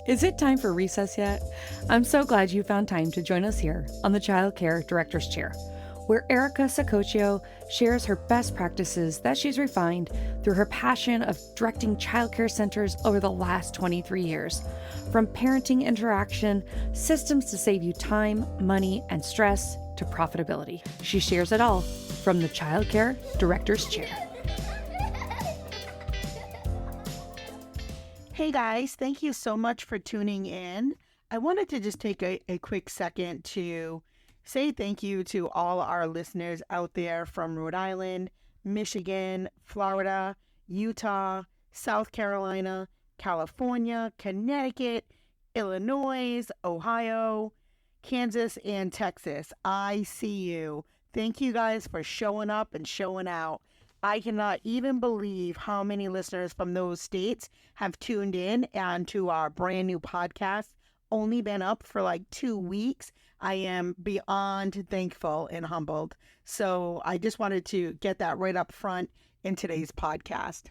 Is it time for recess yet? I'm so glad you found time to join us here on the Child Care Director's Chair, where Erica Sacoccio shares her best practices that she's refined through her passion of directing childcare centers over the last 23 years. From parenting interaction, systems to save you time, money, and stress, to profitability. She shares it all from the Child Care Director's Chair. Hey guys, thank you so much for tuning in. I wanted to just take a quick second to say thank you to all our listeners out there from Rhode Island, Michigan, Florida, Utah, South Carolina, California, Connecticut, Illinois, Ohio, Kansas, and Texas. I see you. Thank you guys for showing up and showing out. I cannot even believe how many listeners from those states have tuned in and to our brand new podcast. Only been up for like 2 weeks. I am beyond thankful and humbled. So I just wanted to get that right up front in today's podcast.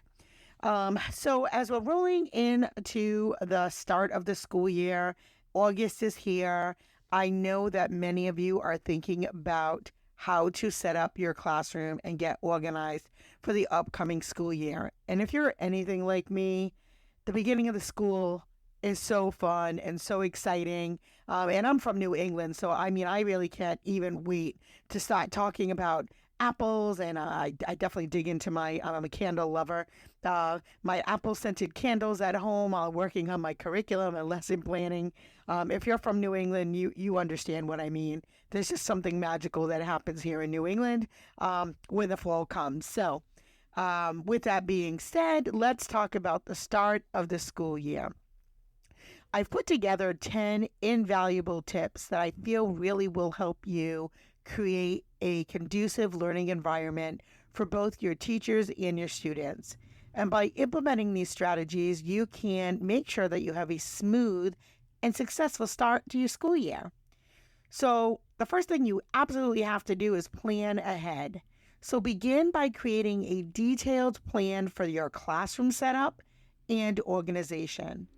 So as we're rolling into the start of the school year, August is here. I know that many of you are thinking about how to set up your classroom and get organized for the upcoming school year. And if you're anything like me, the beginning of the school is so fun and so exciting. And I'm from New England, so I really can't even wait to start talking about apples. And I definitely dig into I'm a candle lover. My apple scented candles at home while working on my curriculum and lesson planning. If you're from New England, you understand what I mean. There's just something magical that happens here in New England when the fall comes. So with that being said, let's talk about the start of the school year. I've put together 10 invaluable tips that I feel really will help you create a conducive learning environment for both your teachers and your students. And by implementing these strategies, you can make sure that you have a smooth and successful start to your school year. So the first thing you absolutely have to do is plan ahead. So begin by creating a detailed plan for your classroom setup and organization.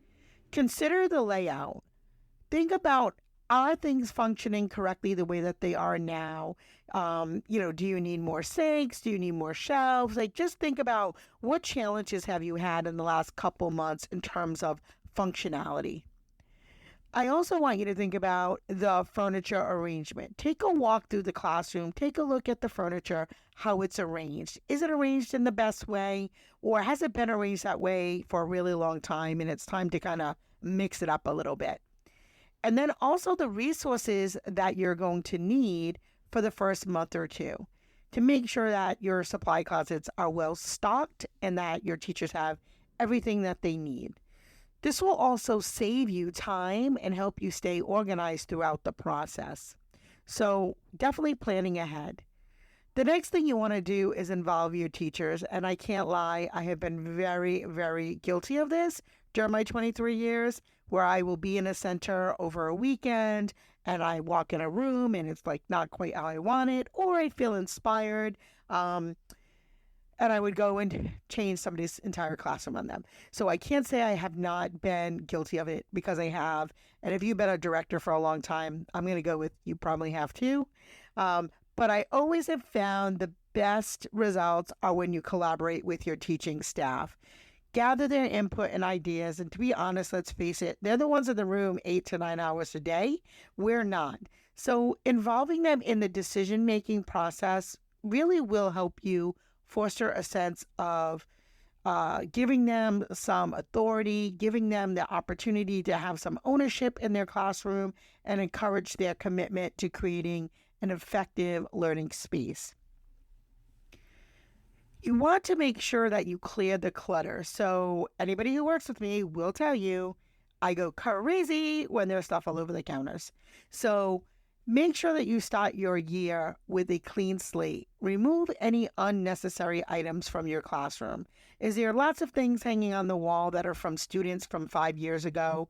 Consider the layout. Think about, are things functioning correctly the way that they are now? Do you need more sinks? Do you need more shelves? Just think about what challenges have you had in the last couple months in terms of functionality. I also want you to think about the furniture arrangement. Take a walk through the classroom. Take a look at the furniture, how it's arranged. Is it arranged in the best way, or has it been arranged that way for a really long time and it's time to kind of mix it up a little bit? And then also the resources that you're going to need for the first month or two to make sure that your supply closets are well stocked and that your teachers have everything that they need. This will also save you time and help you stay organized throughout the process. So definitely planning ahead. The next thing you want to do is involve your teachers. And I can't lie, I have been very, very guilty of this during my 23 years, where I will be in a center over a weekend and I walk in a room and it's like not quite how I want it, or I feel inspired. And I would go and change somebody's entire classroom on them. So I can't say I have not been guilty of it, because I have. And if you've been a director for a long time, I'm going to go with you probably have too. But I always have found the best results are when you collaborate with your teaching staff. Gather their input and ideas. And to be honest, let's face it, they're the ones in the room 8 to 9 hours a day. We're not. So involving them in the decision-making process really will help you foster a sense of giving them some authority, giving them the opportunity to have some ownership in their classroom, and encourage their commitment to creating an effective learning space. You want to make sure that you clear the clutter. So anybody who works with me will tell you I go crazy when there's stuff all over the counters. So make sure that you start your year with a clean slate. Remove any unnecessary items from your classroom. Is there lots of things hanging on the wall that are from students from 5 years ago?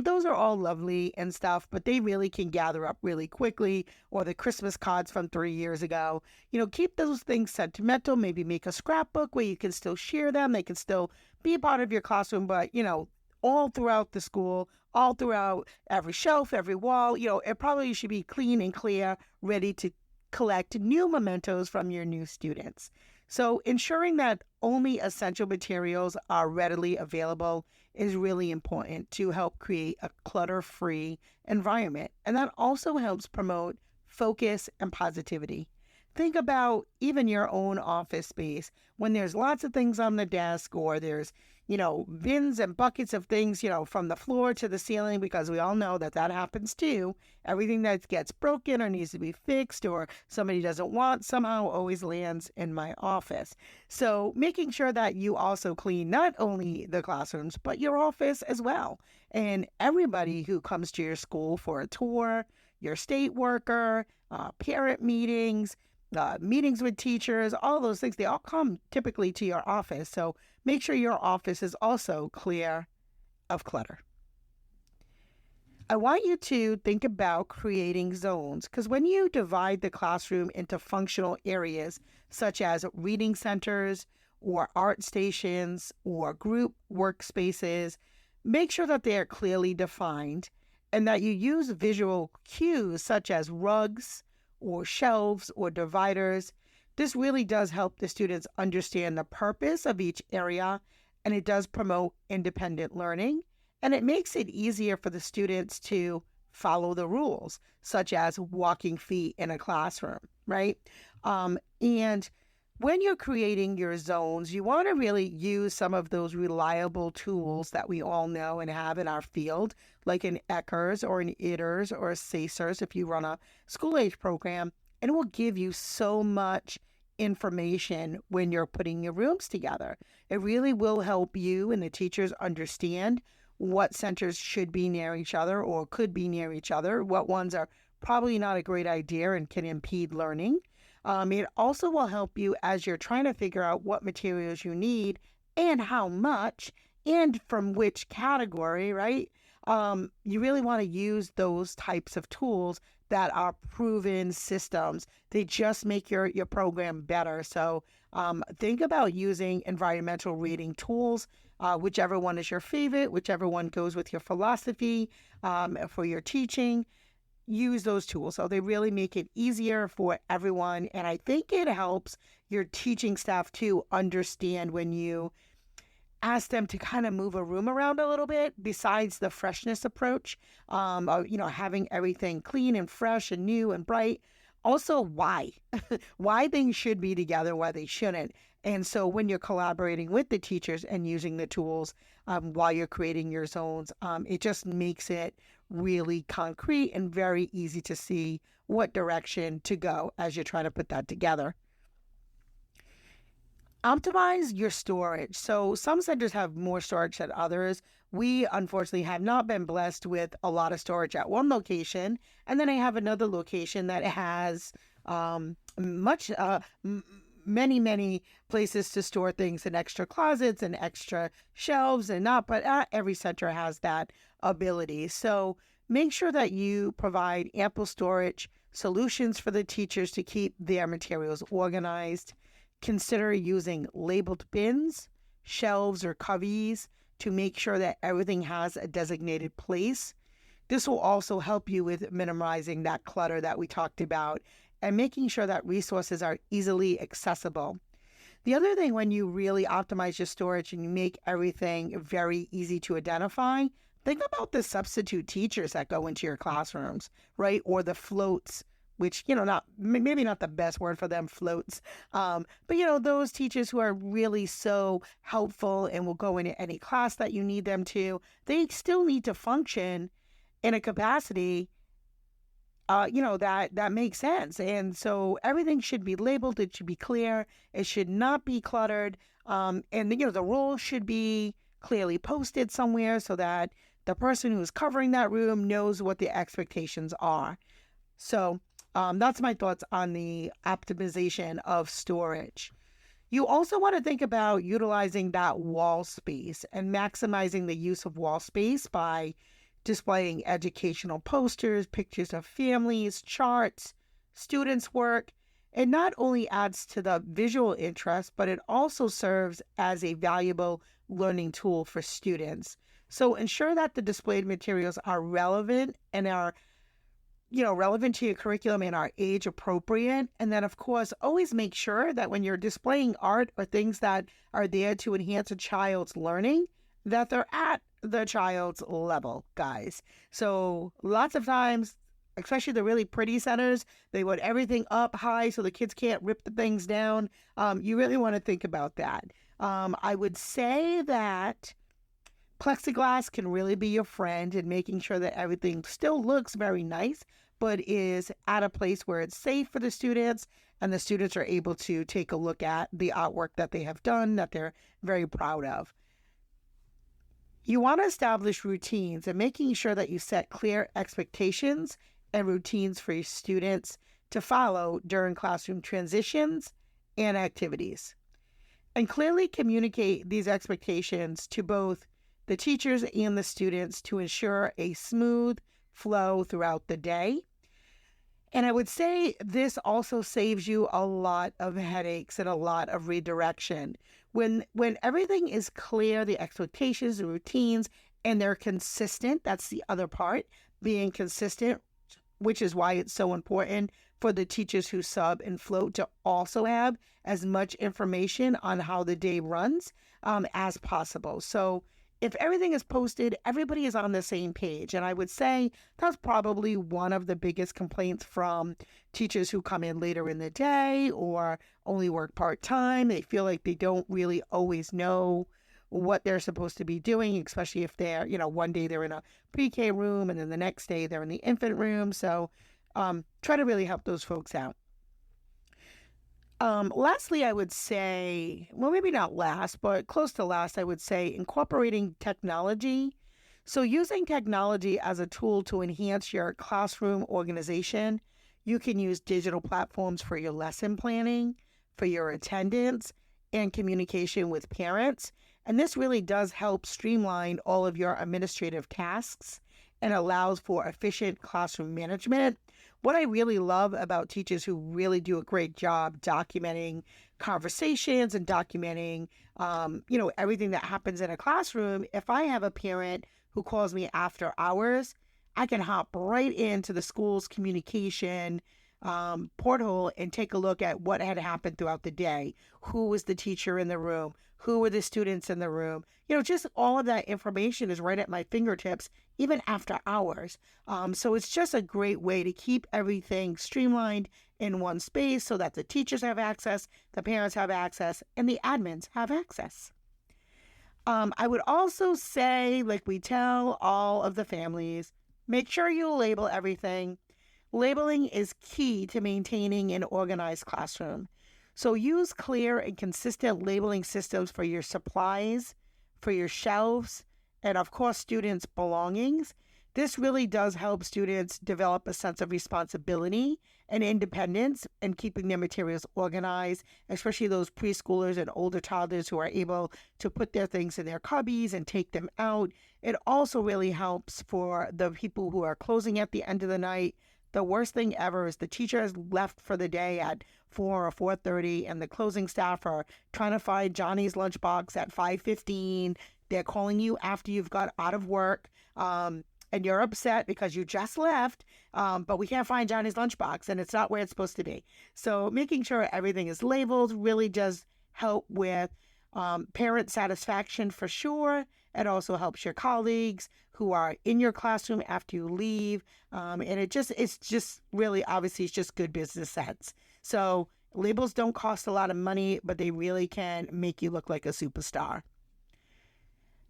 Those are all lovely and stuff, but they really can gather up really quickly. Or the Christmas cards from 3 years ago. Keep those things sentimental. Maybe make a scrapbook where you can still share them. They can still be a part of your classroom, but, all throughout the school, all throughout every shelf, every wall. It probably should be clean and clear, ready to collect new mementos from your new students. So ensuring that only essential materials are readily available is really important to help create a clutter-free environment. And that also helps promote focus and positivity. Think about even your own office space when there's lots of things on the desk, or there's, bins and buckets of things, from the floor to the ceiling, because we all know that happens too. Everything that gets broken or needs to be fixed or somebody doesn't want somehow always lands in my office. So making sure that you also clean not only the classrooms, but your office as well. And everybody who comes to your school for a tour, your state worker, parent meetings, meetings with teachers, all those things, they all come typically to your office. So make sure your office is also clear of clutter. I want you to think about creating zones, because when you divide the classroom into functional areas such as reading centers or art stations or group workspaces, make sure that they are clearly defined and that you use visual cues such as rugs or shelves or dividers. This really does help the students understand the purpose of each area, and it does promote independent learning, and it makes it easier for the students to follow the rules, such as walking feet in a classroom, right? And when you're creating your zones, you want to really use some of those reliable tools that we all know and have in our field, like an Eckers or an ITERS or a SACERS if you run a school-age program, and it will give you so much information when you're putting your rooms together. It really will help you and the teachers understand what centers should be near each other or could be near each other, what ones are probably not a great idea and can impede learning. It also will help you as you're trying to figure out what materials you need and how much and from which category, right? You really want to use those types of tools that are proven systems. They just make your program better. So think about using environmental reading tools, whichever one is your favorite, whichever one goes with your philosophy for your teaching. Use those tools. So they really make it easier for everyone. And I think it helps your teaching staff to understand when you ask them to kind of move a room around a little bit, besides the freshness approach, having everything clean and fresh and new and bright. Also, why things should be together, why they shouldn't. And so when you're collaborating with the teachers and using the tools while you're creating your zones, it just makes it really concrete and very easy to see what direction to go as you're trying to put that together. Optimize your storage. So some centers have more storage than others. We unfortunately have not been blessed with a lot of storage at one location. And then I have another location that has many places to store things, and extra closets and extra shelves, and not, but every center has that ability. So make sure that you provide ample storage solutions for the teachers to keep their materials organized. Consider using labeled bins, shelves, or cubbies to make sure that everything has a designated place. This will also help you with minimizing that clutter that we talked about and making sure that resources are easily accessible. The other thing, when you really optimize your storage and you make everything very easy to identify, think about the substitute teachers that go into your classrooms, right? Or the floats, which, maybe not the best word for them, floats. But, those teachers who are really so helpful and will go into any class that you need them to, they still need to function in a capacity, that makes sense. And so everything should be labeled. It should be clear. It should not be cluttered. And, the role should be clearly posted somewhere so that the person who's covering that room knows what the expectations are. So that's my thoughts on the optimization of storage. You also want to think about utilizing that wall space and maximizing the use of wall space by displaying educational posters, pictures of families, charts, students' work. It not only adds to the visual interest, but it also serves as a valuable learning tool for students. So ensure that the displayed materials are relevant and are relevant to your curriculum and are age appropriate. And then, of course, always make sure that when you're displaying art or things that are there to enhance a child's learning, that they're at the child's level, guys. So lots of times, especially the really pretty centers, they want everything up high so the kids can't rip the things down. You really want to think about that. I would say that plexiglass can really be your friend in making sure that everything still looks very nice, but is at a place where it's safe for the students and the students are able to take a look at the artwork that they have done that they're very proud of. You want to establish routines and making sure that you set clear expectations and routines for your students to follow during classroom transitions and activities. And clearly communicate these expectations to both the teachers and the students to ensure a smooth flow throughout the day. And I would say this also saves you a lot of headaches and a lot of redirection. When everything is clear, the expectations, the routines, and they're consistent, that's the other part, being consistent, which is why it's so important for the teachers who sub and float to also have as much information on how the day runs as possible. So if everything is posted, everybody is on the same page. And I would say that's probably one of the biggest complaints from teachers who come in later in the day or only work part-time. They feel like they don't really always know what they're supposed to be doing, especially if they're, one day they're in a pre-K room and then the next day they're in the infant room. So try to really help those folks out. Lastly, I would say, well, maybe not last, but close to last, I would say incorporating technology. So using technology as a tool to enhance your classroom organization, you can use digital platforms for your lesson planning, for your attendance, and communication with parents. And this really does help streamline all of your administrative tasks and allows for efficient classroom management. What I really love about teachers who really do a great job documenting conversations and documenting, everything that happens in a classroom. If I have a parent who calls me after hours, I can hop right into the school's communication porthole and take a look at what had happened throughout the day. Who was the teacher in the room? Who were the students in the room? Just all of that information is right at my fingertips, even after hours. So it's just a great way to keep everything streamlined in one space so that the teachers have access, the parents have access, and the admins have access. I would also say, like we tell all of the families, make sure you label everything. Labeling is key to maintaining an organized classroom. So use clear and consistent labeling systems for your supplies, for your shelves, and of course, students' belongings. This really does help students develop a sense of responsibility and independence in keeping their materials organized, especially those preschoolers and older toddlers who are able to put their things in their cubbies and take them out. It also really helps for the people who are closing at the end of the night. The worst thing ever is the teacher has left for the day at 4 or 4:30, and the closing staff are trying to find Johnny's lunchbox at 5:15. They're calling you after you've got out of work, and you're upset because you just left, but we can't find Johnny's lunchbox, and it's not where it's supposed to be. So making sure everything is labeled really does help with parent satisfaction for sure. It also helps your colleagues who are in your classroom after you leave. And it's just really, obviously, it's just good business sense. So labels don't cost a lot of money, but they really can make you look like a superstar.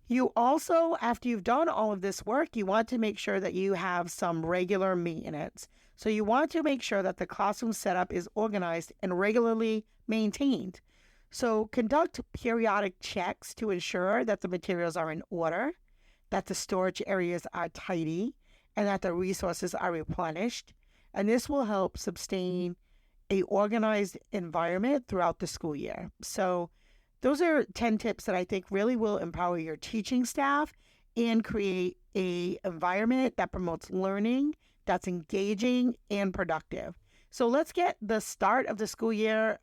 You also, after you've done all of this work, you want to make sure that you have some regular maintenance. So you want to make sure that the classroom setup is organized and regularly maintained. So conduct periodic checks to ensure that the materials are in order, that the storage areas are tidy, and that the resources are replenished. And this will help sustain a organized environment throughout the school year. So those are 10 tips that I think really will empower your teaching staff and create an environment that promotes learning, that's engaging and productive. So let's get the start of the school year.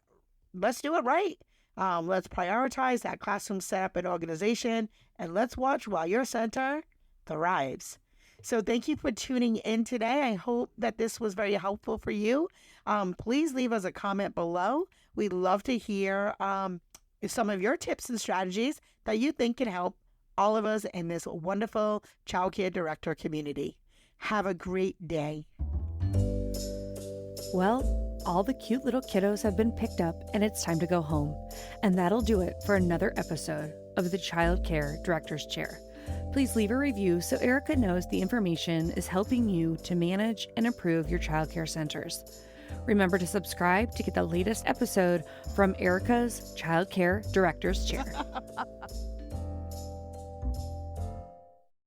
Let's do it right. Let's prioritize that classroom setup and organization, and let's watch while your center thrives. So thank you for tuning in today. I hope that this was very helpful for you. Please leave us a comment below. We'd love to hear some of your tips and strategies that you think can help all of us in this wonderful childcare director community. Have a great day. Well, all the cute little kiddos have been picked up and it's time to go home. And that'll do it for another episode of the Child Care Director's Chair. Please leave a review so Erica knows the information is helping you to manage and improve your childcare centers. Remember to subscribe to get the latest episode from Erica's Child Care Director's Chair.